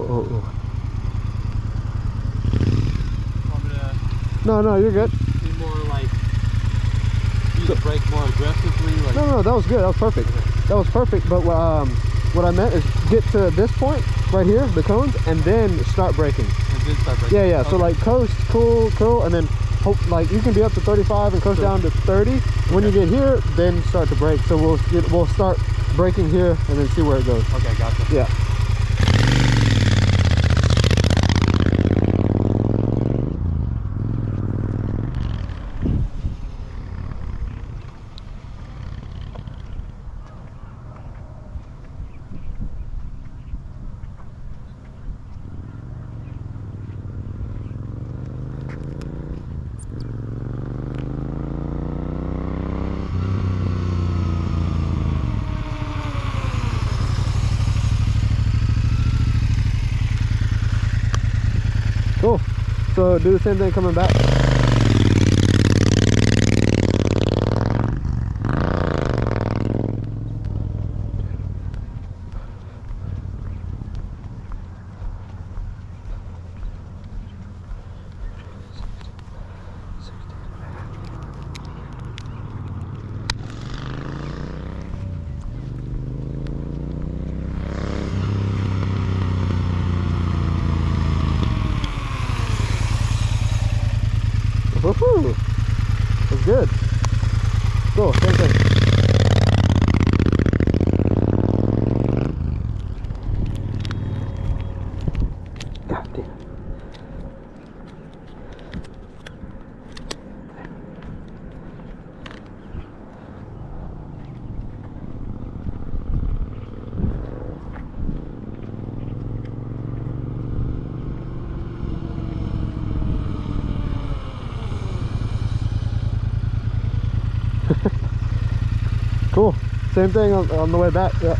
oh. Want me to No, you're good. be more like, use the brake more aggressively? Like, No, that was good. That was perfect. Okay. That was perfect. But what I meant is get to this point right here, the cones, and then start braking. And then start braking? Yeah. Okay. So like coast, cool, and then hope like you can be up to 35 and coast down to 30. When you get here, then start to brake. So we'll start braking here and then see where it goes. Okay, gotcha. Yeah. Cool. So do the same thing coming back. Woohoo! That's good. Cool, same thing. God damn. Cool. Same thing on the way back. Yeah.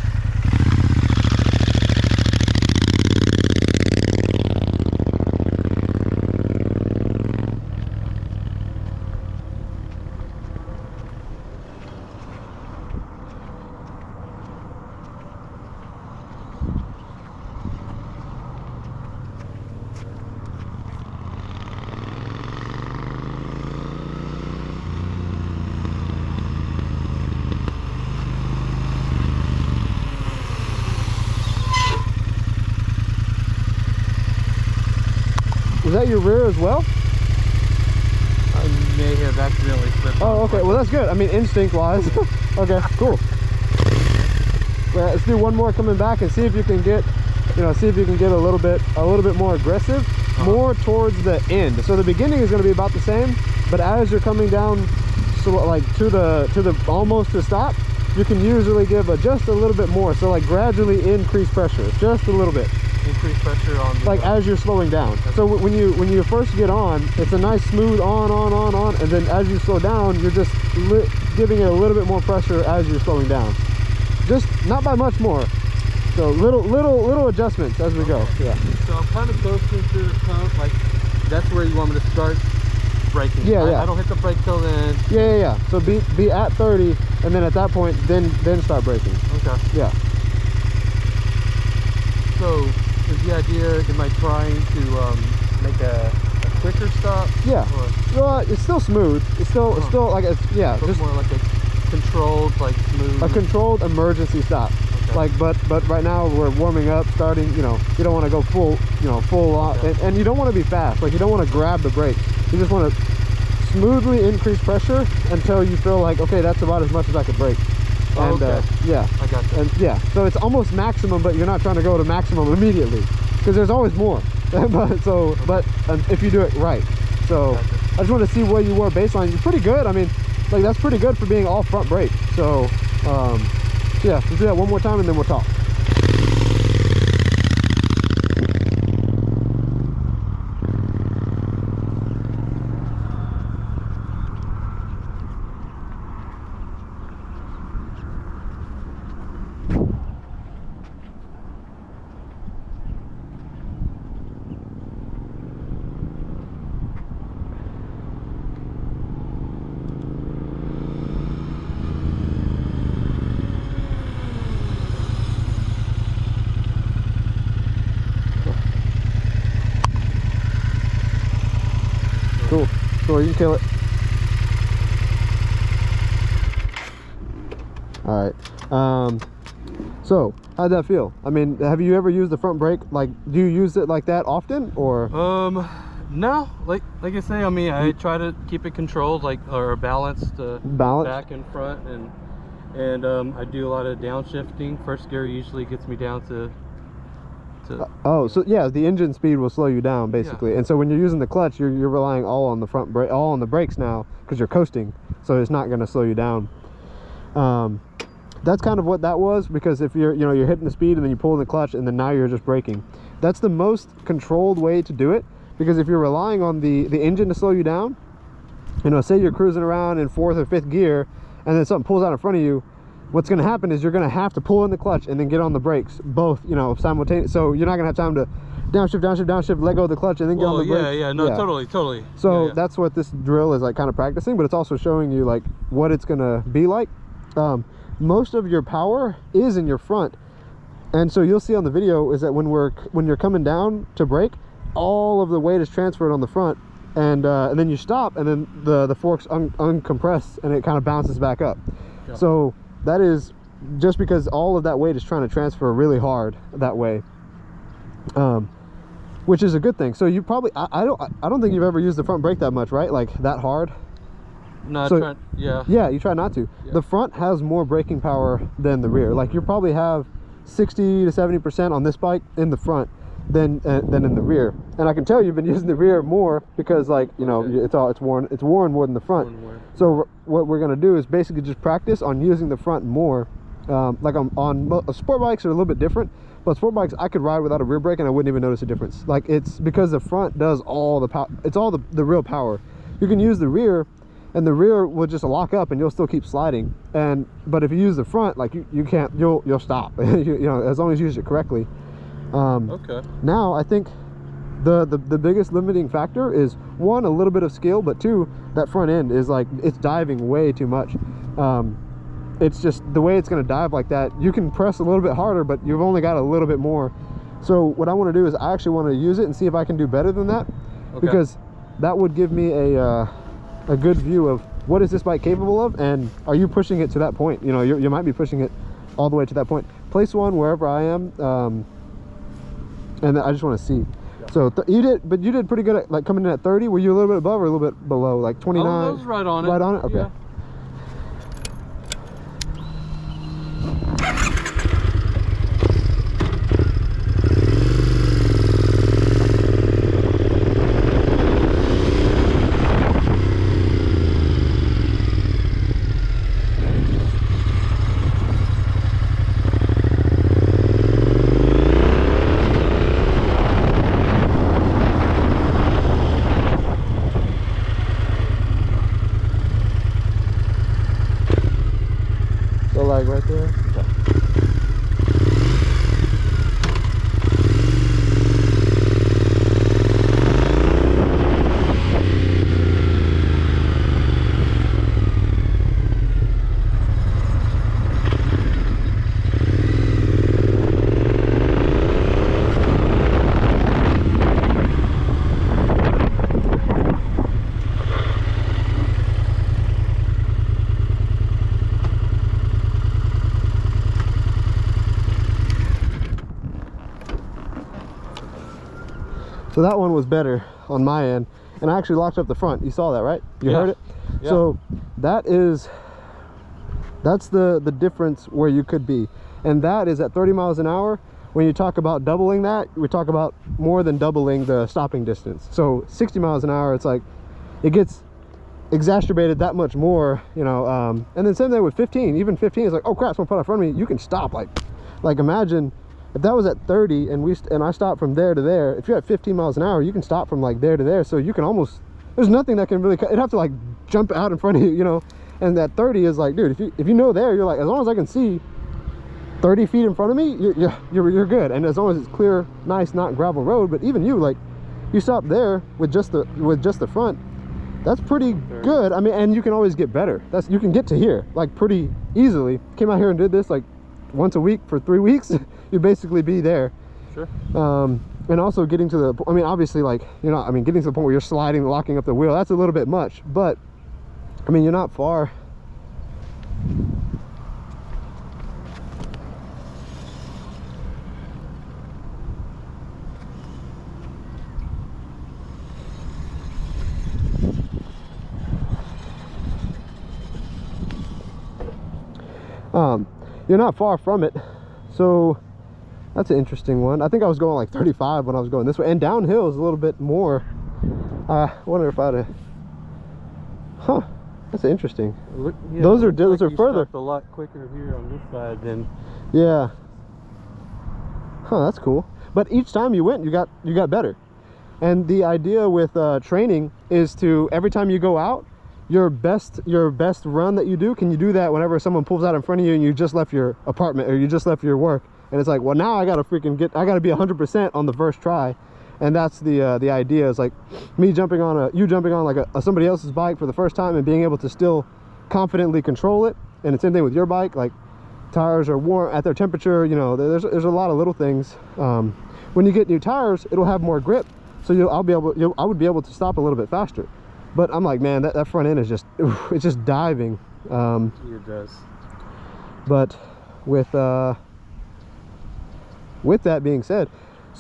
Was that your rear as well? I may have accidentally slipped. Oh, okay. Well, that's good. I mean, instinct-wise. Okay, cool. Well, let's do one more coming back and see if you can get, see if you can get a little bit more aggressive, more towards the end. So the beginning is going to be about the same, but as you're coming down, so like to the almost to stop, you can usually give just a little bit more. So like gradually increase pressure, just a little bit. Increase pressure on the, like as you're slowing down. So when you first get on, it's a nice smooth on, and then as you slow down, you're just giving it a little bit more pressure as you're slowing down. Just not by much more. So little adjustments as we go. Yeah. So I'm kind of coasting through the cone, like that's where you want me to start braking. Yeah. I don't hit the brake till then. Yeah. So be at 30, and then at that point, then start braking. Okay. Yeah. So is the idea, am I trying to make a quicker stop? Yeah. Well, it's still smooth. It's still like just more like a controlled, like smooth. A controlled emergency stop. Okay. Like, but right now we're warming up, starting. You don't want to go full on, Okay. and you don't want to be fast. Like you don't want to grab the brake. You just want to smoothly increase pressure until you feel like, okay, that's about as much as I could brake. And okay. yeah, I got that. and yeah, so it's almost maximum, but you're not trying to go to maximum immediately because there's always more. but if you do it right. So Gotcha. I just want to see where you were baseline. You're pretty good. I mean, like that's pretty good for being all front brake. So yeah, let's do that one more time and then we'll talk. more. You can kill it. All right. So how'd that feel? I mean, have you ever used the front brake? Like, do you use it like that often, or? No. Like I say, I mean, I try to keep it controlled, like, or balanced. Back and front, and I do a lot of downshifting. First gear usually gets me down to. Oh, so yeah, the engine speed will slow you down basically, and so when you're using the clutch, you're relying all on the front brake, all on the brakes now, because you're coasting, so it's not going to slow you down. That's kind of what that was, because if you're you're hitting the speed and then you pull in the clutch and then now you're just braking. That's the most controlled way to do it, because if you're relying on the engine to slow you down, say you're cruising around in 4th or 5th gear and then something pulls out in front of you, what's going to happen is you're going to have to pull in the clutch and then get on the brakes, both simultaneously. So you're not going to have time to downshift, let go of the clutch and then get on the brakes. Totally. So that's what this drill is like, kind of practicing, but it's also showing you like what it's going to be like. Most of your power is in your front, and so you'll see on the video is that when you're coming down to brake, all of the weight is transferred on the front, and then you stop, and then the forks uncompress and it kind of bounces back up. So that is just because all of that weight is trying to transfer really hard that way, which is a good thing. So you probably I don't think you've ever used the front brake that much, right? Like that hard. No, So, yeah, you try not to. The front has more braking power than the rear. Like you probably have 60 to 70% on this bike in the front than in the rear. And I can tell you've been using the rear more because, like, it's worn more than the front. So what we're gonna do is basically just practice on using the front more. Like on sport bikes are a little bit different, but sport bikes I could ride without a rear brake and I wouldn't even notice a difference. Like, it's because the front does all the power. It's all the real power. You can use the rear, and the rear will just lock up and you'll still keep sliding, but if you use the front, like you can't, you'll stop. As long as you use it correctly. Now I think the biggest limiting factor is, one, a little bit of skill, but two, that front end is like, it's diving way too much. It's just the way it's going to dive like that. You can press a little bit harder, but you've only got a little bit more. So what I want to do is I actually want to use it and see if I can do better than that, because that would give me a good view of what is this bike capable of, and are you pushing it to that point. You might be pushing it all the way to that point. Place one wherever I am, and I just want to see. So you did pretty good at, like, coming in at 30. Were you a little bit above or a little bit below, like 29? Oh, I was right on it. Right on it. Okay. Yeah. Like right there. Okay. So that one was better on my end, and I actually locked up the front. You saw that, right? You heard it? Yeah. So that's the difference where you could be, and that is at 30 miles an hour. When you talk about doubling that, we talk about more than doubling the stopping distance. So 60 miles an hour, it's like it gets exacerbated that much more, and then same thing with 15. Even 15 is like, oh crap, someone put out in front of me. You can stop. Like imagine if that was at 30 and I stopped from there to there. If you're at 15 miles an hour, you can stop from like there to there. So you can almost, there's nothing that can really, it'd have to like jump out in front of you, and that 30 is like, dude, if you know there, you're like, as long as I can see 30 feet in front of me, you're good. And as long as it's clear, nice, not gravel road. But even you stop there with just the front, that's pretty good. I mean, and you can always get better. You can get to here like pretty easily. Came out here and did this like once a week for 3 weeks. You'd basically be there. Sure. And also getting to the, I mean, obviously, like, you know, I mean, getting to the point where you're sliding, locking up the wheel, that's a little bit much, but I mean, you're not far. You're not far from it, so that's an interesting one. I think I was going like 35 when I was going this way, and downhill is a little bit more. I wonder if I'd have, huh, that's interesting. Yeah, those are like further a lot quicker here on this side than, yeah, huh, that's cool. But each time you went, you got better. And the idea with training is to, every time you go out, your best run that you do, can you do that whenever someone pulls out in front of you and you just left your apartment or you just left your work, and it's like, well, now I gotta be 100% on the first try. And that's the idea, is like me jumping on you jumping on like a somebody else's bike for the first time and being able to still confidently control it. And the same thing with your bike, like tires are warm at their temperature, you know, there's a lot of little things. When you get new tires, it'll have more grip, so I would be able to stop a little bit faster. But I'm like, man, that front end is just, it's just diving. it does. But with that being said,